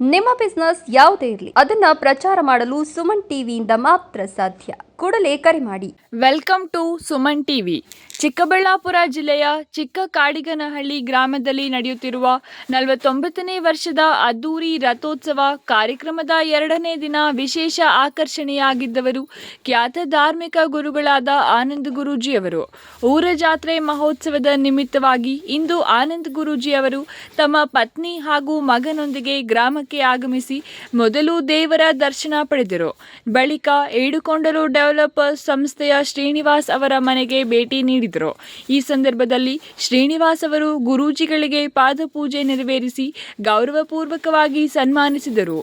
ನಿಮ್ಮ ಬಿಸ್ನೆಸ್ ಯಾವುದೇ ಇರಲಿ ಅದನ್ನ ಪ್ರಚಾರ ಮಾಡಲು ಸುಮನ್ ಟಿವಿಯಿಂದ ಮಾತ್ರ ಸಾಧ್ಯ. ಕೂಡಲೇ ಕರೆ ಮಾಡಿ. Welcome to Suman TV. Chikkaballapur ಜಿಲ್ಲೆಯ ಚಿಕ್ಕ ಕಾಡಿಗನಹಳ್ಳಿ ಗ್ರಾಮದಲ್ಲಿ ನಡೆಯುತ್ತಿರುವ 49ನೇ ವರ್ಷದ ಅದ್ದೂರಿ ರಥೋತ್ಸವ ಕಾರ್ಯಕ್ರಮದ 2ನೇ ದಿನ ವಿಶೇಷ ಆಕರ್ಷಣೆಯಾಗಿದ್ದವರು ಖ್ಯಾತ ಧಾರ್ಮಿಕ ಗುರುಗಳಾದ ಆನಂದ್ ಗುರೂಜಿಯವರು. ಊರ ಜಾತ್ರೆ ಮಹೋತ್ಸವದ ನಿಮಿತ್ತವಾಗಿ ಇಂದು ಆನಂದ್ ಗುರೂಜಿಯವರು ತಮ್ಮ ಪತ್ನಿ ಹಾಗೂ ಮಗನೊಂದಿಗೆ ಗ್ರಾಮಕ್ಕೆ ಆಗಮಿಸಿ ಮೊದಲು ದೇವರ ದರ್ಶನ ಪಡೆದರು. ಬಳಿಕ ಏಡುಕೊಂಡಲು ಡೆವಲಪರ್ಸ್ ಸಂಸ್ಥೆಯ ಶ್ರೀನಿವಾಸ್ ಅವರ ಮನೆಗೆ ಭೇಟಿ ನೀಡಿದರು. ಈ ಸಂದರ್ಭದಲ್ಲಿ ಶ್ರೀನಿವಾಸ್ ಅವರು ಗುರೂಜಿಗಳಿಗೆ ಪಾದಪೂಜೆ ನೆರವೇರಿಸಿ ಗೌರವಪೂರ್ವಕವಾಗಿ ಸನ್ಮಾನಿಸಿದರು.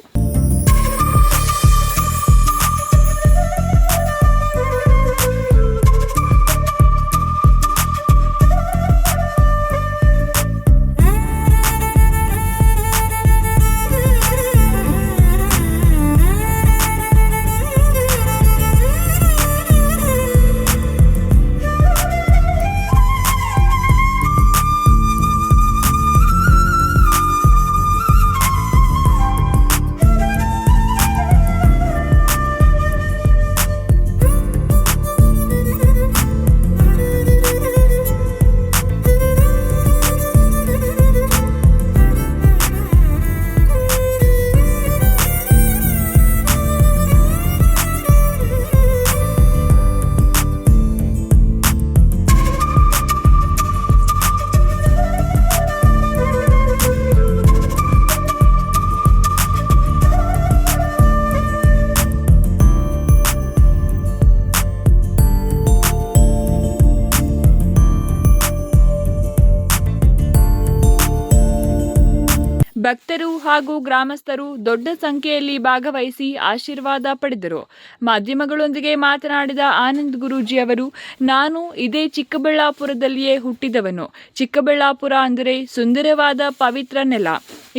ಭಕ್ತರು ಹಾಗೂ ಗ್ರಾಮಸ್ಥರು ದೊಡ್ಡ ಸಂಖ್ಯೆಯಲ್ಲಿ ಭಾಗವಹಿಸಿ ಆಶೀರ್ವಾದ ಪಡೆದರು. ಮಾಧ್ಯಮಗಳೊಂದಿಗೆ ಮಾತನಾಡಿದ ಆನಂದ್ ಗುರೂಜಿ ಅವರು, ನಾನು ಇದೇ ಚಿಕ್ಕಬಳ್ಳಾಪುರದಲ್ಲಿಯೇ ಹುಟ್ಟಿದವನು. ಚಿಕ್ಕಬಳ್ಳಾಪುರ ಅಂದರೆ ಸುಂದರವಾದ ಪವಿತ್ರ ನೆಲ.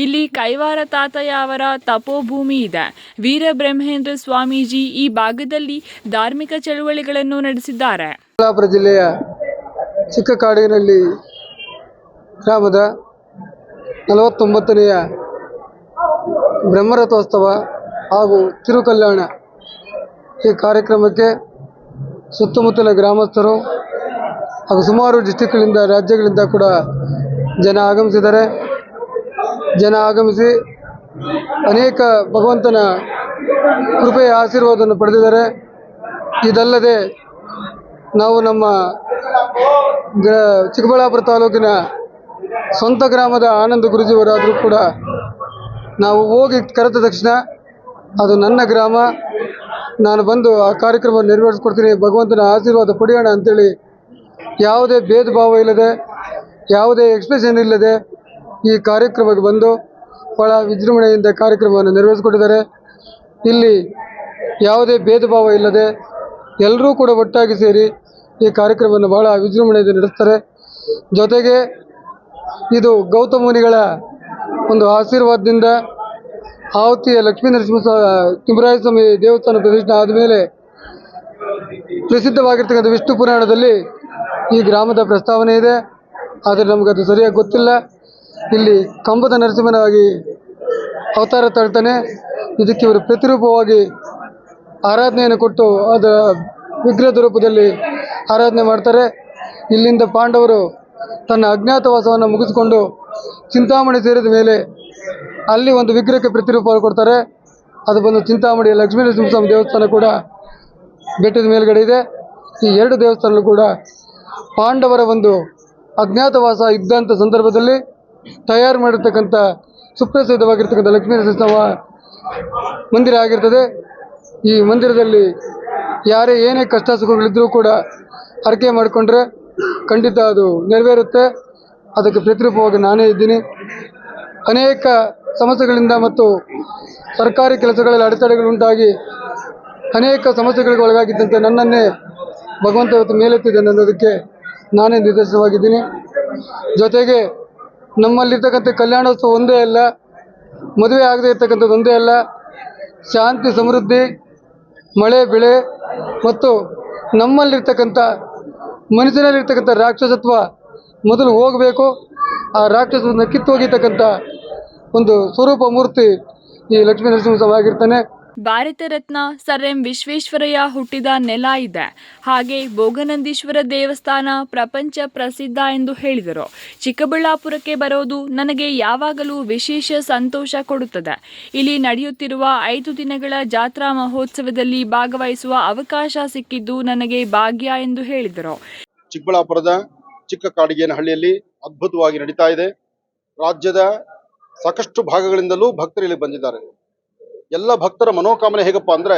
ಇಲ್ಲಿ ಕೈವಾರ ತಾತಯ್ಯ ಅವರ ತಪೋಭೂಮಿ ಇದೆ. ವೀರಬ್ರಹ್ಮೇಂದ್ರ ಸ್ವಾಮೀಜಿ ಈ ಭಾಗದಲ್ಲಿ ಧಾರ್ಮಿಕ ಚಳುವಳಿಗಳನ್ನು ನಡೆಸಿದ್ದಾರೆ. ಚಿಕ್ಕಬಳ್ಳಾಪುರ ಜಿಲ್ಲೆಯ ಚಿಕ್ಕಕಾಡಿನಲ್ಲಿ ಗ್ರಾಮದ 49ನೆಯ ಬ್ರಹ್ಮರಥೋತ್ಸವ ಹಾಗೂ ತಿರುಕಲ್ಯಾಣ ಈ ಕಾರ್ಯಕ್ರಮಕ್ಕೆ ಸುತ್ತಮುತ್ತಲ ಗ್ರಾಮಸ್ಥರು ಹಾಗೂ ಸುಮಾರು ಡಿಸ್ಟಿಕ್ಗಳಿಂದ ರಾಜ್ಯಗಳಿಂದ ಕೂಡ ಜನ ಆಗಮಿಸಿದ್ದಾರೆ. ಜನ ಆಗಮಿಸಿ ಅನೇಕ ಭಗವಂತನ ಕೃಪೆಯ ಆಶೀರ್ವಾದವನ್ನು ಪಡೆದಿದ್ದಾರೆ. ಇದಲ್ಲದೆ ನಾವು ನಮ್ಮ ಚಿಕ್ಕಬಳ್ಳಾಪುರ ತಾಲೂಕಿನ ಸ್ವಂತ ಗ್ರಾಮದ ಆನಂದ್ ಗುರೂಜಿಯವರಾದರೂ ಕೂಡ ನಾವು ಹೋಗಿ ಕರೆದ ತಕ್ಷಣ ಅದು ನನ್ನ ಗ್ರಾಮ, ನಾನು ಬಂದು ಆ ಕಾರ್ಯಕ್ರಮವನ್ನು ನೆರವೇರಿಸ್ಕೊಡ್ತೀನಿ, ಭಗವಂತನ ಆಶೀರ್ವಾದ ಪಡೆಯೋಣ ಅಂಥೇಳಿ ಯಾವುದೇ ಭೇದ ಭಾವ ಇಲ್ಲದೆ, ಯಾವುದೇ ಎಕ್ಸ್ಪ್ರೆಷನ್ ಇಲ್ಲದೆ ಈ ಕಾರ್ಯಕ್ರಮಕ್ಕೆ ಬಂದು ಭಾಳ ವಿಜೃಂಭಣೆಯಿಂದ ಕಾರ್ಯಕ್ರಮವನ್ನು ನೆರವೇರಿಸಿಕೊಟ್ಟಿದ್ದಾರೆ. ಇಲ್ಲಿ ಯಾವುದೇ ಭೇದ ಭಾವ ಇಲ್ಲದೆ ಎಲ್ಲರೂ ಕೂಡ ಒಟ್ಟಾಗಿ ಸೇರಿ ಈ ಕಾರ್ಯಕ್ರಮವನ್ನು ಭಾಳ ವಿಜೃಂಭಣೆಯಿಂದ ನಡೆಸ್ತಾರೆ. ಜೊತೆಗೆ ಇದು ಗೌತಮ ಮುನಿಗಳ ಒಂದು ಆಶೀರ್ವಾದದಿಂದ ಆವತ್ತಿಯ ಲಕ್ಷ್ಮೀ ನರಸಿಂಹ ತಿಮ್ಮರಾಯ ಸ್ವಾಮಿ ದೇವಸ್ಥಾನ ಪ್ರತಿಷ್ಠೆ ಆದಮೇಲೆ ಪ್ರಸಿದ್ಧವಾಗಿರ್ತಕ್ಕಂಥ ವಿಷ್ಣು ಪುರಾಣದಲ್ಲಿ ಈ ಗ್ರಾಮದ ಪ್ರಸ್ತಾವನೆ ಇದೆ. ಆದರೆ ನಮಗದು ಸರಿಯಾಗಿ ಗೊತ್ತಿಲ್ಲ. ಇಲ್ಲಿ ಕಂಬದ ನರಸಿಂಹನಾಗಿ ಅವತಾರ ತಾಳ್ತಾನೆ. ಇದಕ್ಕೆ ಇವರು ಪ್ರತಿರೂಪವಾಗಿ ಆರಾಧನೆಯನ್ನು ಕೊಟ್ಟು ಅದರ ವಿಗ್ರಹದ ರೂಪದಲ್ಲಿ ಆರಾಧನೆ ಮಾಡ್ತಾರೆ. ಇಲ್ಲಿಂದ ಪಾಂಡವರು ತನ್ನ ಅಜ್ಞಾತವಾಸವನ್ನು ಮುಗಿಸಿಕೊಂಡು ಚಿಂತಾಮಣಿ ಸೇರಿದ ಮೇಲೆ ಅಲ್ಲಿ ಒಂದು ವಿಗ್ರಹಕ್ಕೆ ಪ್ರತಿರೂಪ ಕೊಡ್ತಾರೆ. ಅದು ಬಂದು ಚಿಂತಾಮಣಿಯ ಲಕ್ಷ್ಮೀ ನರಸಿಂಹಸ್ವಾಮಿ ದೇವಸ್ಥಾನ ಕೂಡ ಬೆಟ್ಟದ ಮೇಲ್ಗಡೆ ಇದೆ. ಈ 2 ದೇವಸ್ಥಾನಗಳು ಕೂಡ ಪಾಂಡವರ ಒಂದು ಅಜ್ಞಾತವಾಸ ಇದ್ದಂಥ ಸಂದರ್ಭದಲ್ಲಿ ತಯಾರು ಮಾಡಿರ್ತಕ್ಕಂಥ ಸುಪ್ರಸಿದ್ಧವಾಗಿರ್ತಕ್ಕಂಥ ಲಕ್ಷ್ಮೀ ನರಸಿಂಹ ಮಂದಿರ ಆಗಿರ್ತದೆ. ಈ ಮಂದಿರದಲ್ಲಿ ಯಾರೇ ಏನೇ ಕಷ್ಟ ಸುಖಗಳಿದ್ದರೂ ಕೂಡ ಹರಕೆ ಮಾಡಿಕೊಂಡ್ರೆ ಖಂಡಿತ ಅದು ನೆರವೇರುತ್ತೆ. ಅದಕ್ಕೆ ಪ್ರತಿರೂಪವಾಗಿ ನಾನೇ ಇದ್ದೀನಿ. ಅನೇಕ ಸಮಸ್ಯೆಗಳಿಂದ ಮತ್ತು ಸರ್ಕಾರಿ ಕೆಲಸಗಳಲ್ಲಿ ಅಡೆತಡೆಗಳುಂಟಾಗಿ ಅನೇಕ ಸಮಸ್ಯೆಗಳಿಗೆ ಒಳಗಾಗಿದ್ದಂತೆ ನನ್ನನ್ನೇ ಭಗವಂತ ಇವತ್ತು ಮೇಲೆತ್ತಿದ್ದಾನೆ ಅನ್ನೋದಕ್ಕೆ ನಾನೇ ನಿದರ್ಶನವಾಗಿದ್ದೀನಿ. ಜೊತೆಗೆ ನಮ್ಮಲ್ಲಿರ್ತಕ್ಕಂಥ ಕಲ್ಯಾಣೋತ್ಸವ ಒಂದೇ ಅಲ್ಲ, ಮದುವೆ ಆಗದೇ ಇರ್ತಕ್ಕಂಥದ್ದು ಒಂದೇ ಅಲ್ಲ, ಶಾಂತಿ ಸಮೃದ್ಧಿ ಮಳೆ ಬೆಳೆ ಮತ್ತು ನಮ್ಮಲ್ಲಿರ್ತಕ್ಕಂಥ ಮನುಷ್ಯನಲ್ಲಿರ್ತಕ್ಕಂಥ ರಾಕ್ಷಸತ್ವ ಮೊದಲು ಹೋಗಬೇಕು. ಆ ರಾಕ್ಷಸವನ್ನು ಕಿತ್ತೋಗಿರ್ತಕ್ಕಂಥ ಒಂದು ಸ್ವರೂಪ ಮೂರ್ತಿ ಈ ಲಕ್ಷ್ಮೀ ನರಸಿಂಹೋತ್ಸವ ಆಗಿರ್ತಾನೆ. ಭಾರತ ರತ್ನ ಸರ್ ಎಂ ವಿಶ್ವೇಶ್ವರಯ್ಯ ಹುಟ್ಟಿದ ನೆಲ ಇದೆ. ಹಾಗೆ ಭೋಗನಂದೀಶ್ವರ ದೇವಸ್ಥಾನ ಪ್ರಪಂಚ ಪ್ರಸಿದ್ಧ ಎಂದು ಹೇಳಿದರು. ಚಿಕ್ಕಬಳ್ಳಾಪುರಕ್ಕೆ ಬರೋದು ನನಗೆ ಯಾವಾಗಲೂ ವಿಶೇಷ ಸಂತೋಷ ಕೊಡುತ್ತದೆ. ಇಲ್ಲಿ ನಡೆಯುತ್ತಿರುವ 5 ದಿನಗಳ ಜಾತ್ರಾ ಮಹೋತ್ಸವದಲ್ಲಿ ಭಾಗವಹಿಸುವ ಅವಕಾಶ ಸಿಕ್ಕಿದ್ದು ನನಗೆ ಭಾಗ್ಯ ಎಂದು ಹೇಳಿದರು. ಚಿಕ್ಕಬಳ್ಳಾಪುರದ ಚಿಕ್ಕ ಕಾಡಿಗೇನಹಳ್ಳಿಯಲ್ಲಿ ಅದ್ಭುತವಾಗಿ ನಡೀತಾ ಇದೆ. ರಾಜ್ಯದ ಸಾಕಷ್ಟು ಭಾಗಗಳಿಂದಲೂ ಭಕ್ತರು ಇಲ್ಲಿ ಬಂದಿದ್ದಾರೆ. ಎಲ್ಲ ಭಕ್ತರ ಮನೋಕಾಮನೆ ಹೇಗಪ್ಪ ಅಂದ್ರೆ,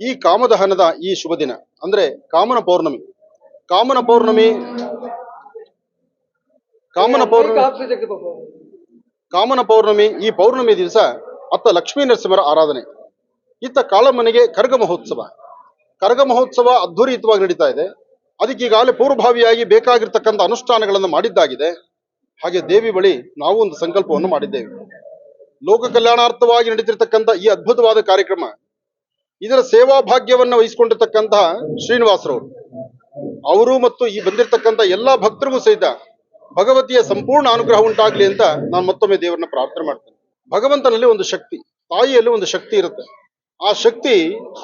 ಈ ಕಾಮದಹನದ ಈ ಶುಭ ದಿನ ಅಂದ್ರೆ ಕಾಮನ ಪೌರ್ಣಮಿ ಈ ಪೌರ್ಣಮಿ ದಿವಸ ಅತ್ತ ಲಕ್ಷ್ಮೀ ನರಸಿಂಹರ ಆರಾಧನೆ, ಇತ್ತ ಕಾಳಮ್ಮನಿಗೆ ಕರಗ ಮಹೋತ್ಸವ ಅದ್ಧೂರಿಯುತವಾಗಿ ನಡೀತಾ ಇದೆ. ಅದಕ್ಕೆ ಈಗಾಗಲೇ ಪೂರ್ವಭಾವಿಯಾಗಿ ಬೇಕಾಗಿರ್ತಕ್ಕಂಥ ಅನುಷ್ಠಾನಗಳನ್ನು ಮಾಡಿದ್ದಾಗಿದೆ. ಹಾಗೆ ದೇವಿ ಬಳಿ ನಾವು ಒಂದು ಸಂಕಲ್ಪವನ್ನು ಮಾಡಿದ್ದೇವೆ. ಲೋಕ ಕಲ್ಯಾಣಾರ್ಥವಾಗಿ ನಡೀತಿರ್ತಕ್ಕಂಥ ಈ ಅದ್ಭುತವಾದ ಕಾರ್ಯಕ್ರಮ, ಇದರ ಸೇವಾ ಭಾಗ್ಯವನ್ನು ವಹಿಸಿಕೊಂಡಿರ್ತಕ್ಕಂತಹ ಶ್ರೀನಿವಾಸರವರು, ಅವರು ಮತ್ತು ಈ ಬಂದಿರತಕ್ಕಂಥ ಎಲ್ಲಾ ಭಕ್ತರಿಗೂ ಸಹಿತ ಭಗವತಿಯ ಸಂಪೂರ್ಣ ಅನುಗ್ರಹ ಉಂಟಾಗ್ಲಿ ಅಂತ ನಾನು ಮತ್ತೊಮ್ಮೆ ದೇವರನ್ನ ಪ್ರಾರ್ಥನೆ ಮಾಡ್ತೇನೆ. ಭಗವಂತನಲ್ಲಿ ಒಂದು ಶಕ್ತಿ, ತಾಯಿಯಲ್ಲಿ ಒಂದು ಶಕ್ತಿ ಇರುತ್ತೆ. ಆ ಶಕ್ತಿ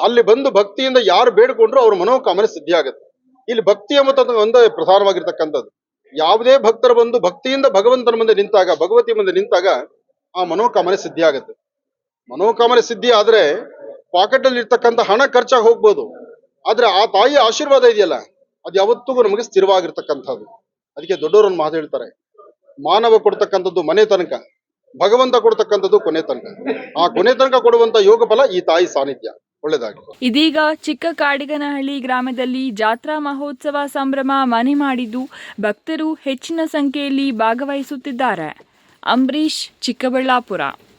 ಅಲ್ಲಿ ಬಂದು ಭಕ್ತಿಯಿಂದ ಯಾರು ಬೇಡಿಕೊಂಡ್ರು ಅವ್ರ ಮನೋಕಾಮನೆ ಸಿದ್ಧಿ ಆಗುತ್ತೆ. ಇಲ್ಲಿ ಭಕ್ತಿ ಎಂಬುದು ಒಂದೇ ಪ್ರಧಾನವಾಗಿರ್ತಕ್ಕಂಥದ್ದು. ಯಾವುದೇ ಭಕ್ತರು ಬಂದು ಭಕ್ತಿಯಿಂದ ಭಗವಂತನ ಮುಂದೆ ನಿಂತಾಗ, ಭಗವತಿ ಮುಂದೆ ನಿಂತಾಗ ಆ ಮನೋಕಾಮನೆ ಸಿದ್ಧಿ ಆಗುತ್ತೆ. ಮನೋಕಾಮನೆ ಸಿದ್ಧಿ ಆದ್ರೆ ಪಾಕೆಟ್ ಅಲ್ಲಿ ಇರ್ತಕ್ಕಂಥ ಹಣ ಖರ್ಚಾಗಿ ಹೋಗ್ಬೋದು, ಆದ್ರೆ ಆ ತಾಯಿಯ ಆಶೀರ್ವಾದ ಇದೆಯಲ್ಲ, ಅದು ಯಾವತ್ತಿಗೂ ನಮಗೆ ಸ್ಥಿರವಾಗಿರ್ತಕ್ಕಂಥದ್ದು. ಅದಕ್ಕೆ ದೊಡ್ಡವರನ್ನು ಮಾತು ಹೇಳ್ತಾರೆ, ಮಾನವ ಕೊಡ್ತಕ್ಕಂಥದ್ದು ಮನೆ ತನಕ, ಭಗವಂತ ಕೊಡ್ತಕ್ಕಂಥದ್ದು ಕೊನೆ ತನಕ. ಆ ಕೊನೆ ತನಕ ಕೊಡುವಂತ ಯೋಗ ಫಲ ಈ ತಾಯಿ ಸಾನ್ನಿಧ್ಯ. ಒಳ್ಳೆದಾಗಿ. ಇದೀಗ ಚಿಕ್ಕ ಕಾಡಿಗನಹಳ್ಳಿ ಗ್ರಾಮದಲ್ಲಿ ಜಾತ್ರಾ ಮಹೋತ್ಸವ ಸಂಭ್ರಮ ಮನೆ ಮಾಡಿದ್ದು ಭಕ್ತರು ಹೆಚ್ಚಿನ ಸಂಖ್ಯೆಯಲ್ಲಿ ಭಾಗವಹಿಸುತ್ತಿದ್ದಾರೆ. ಅಂಬರೀಶ್, ಚಿಕ್ಕಬಳ್ಳಾಪುರ.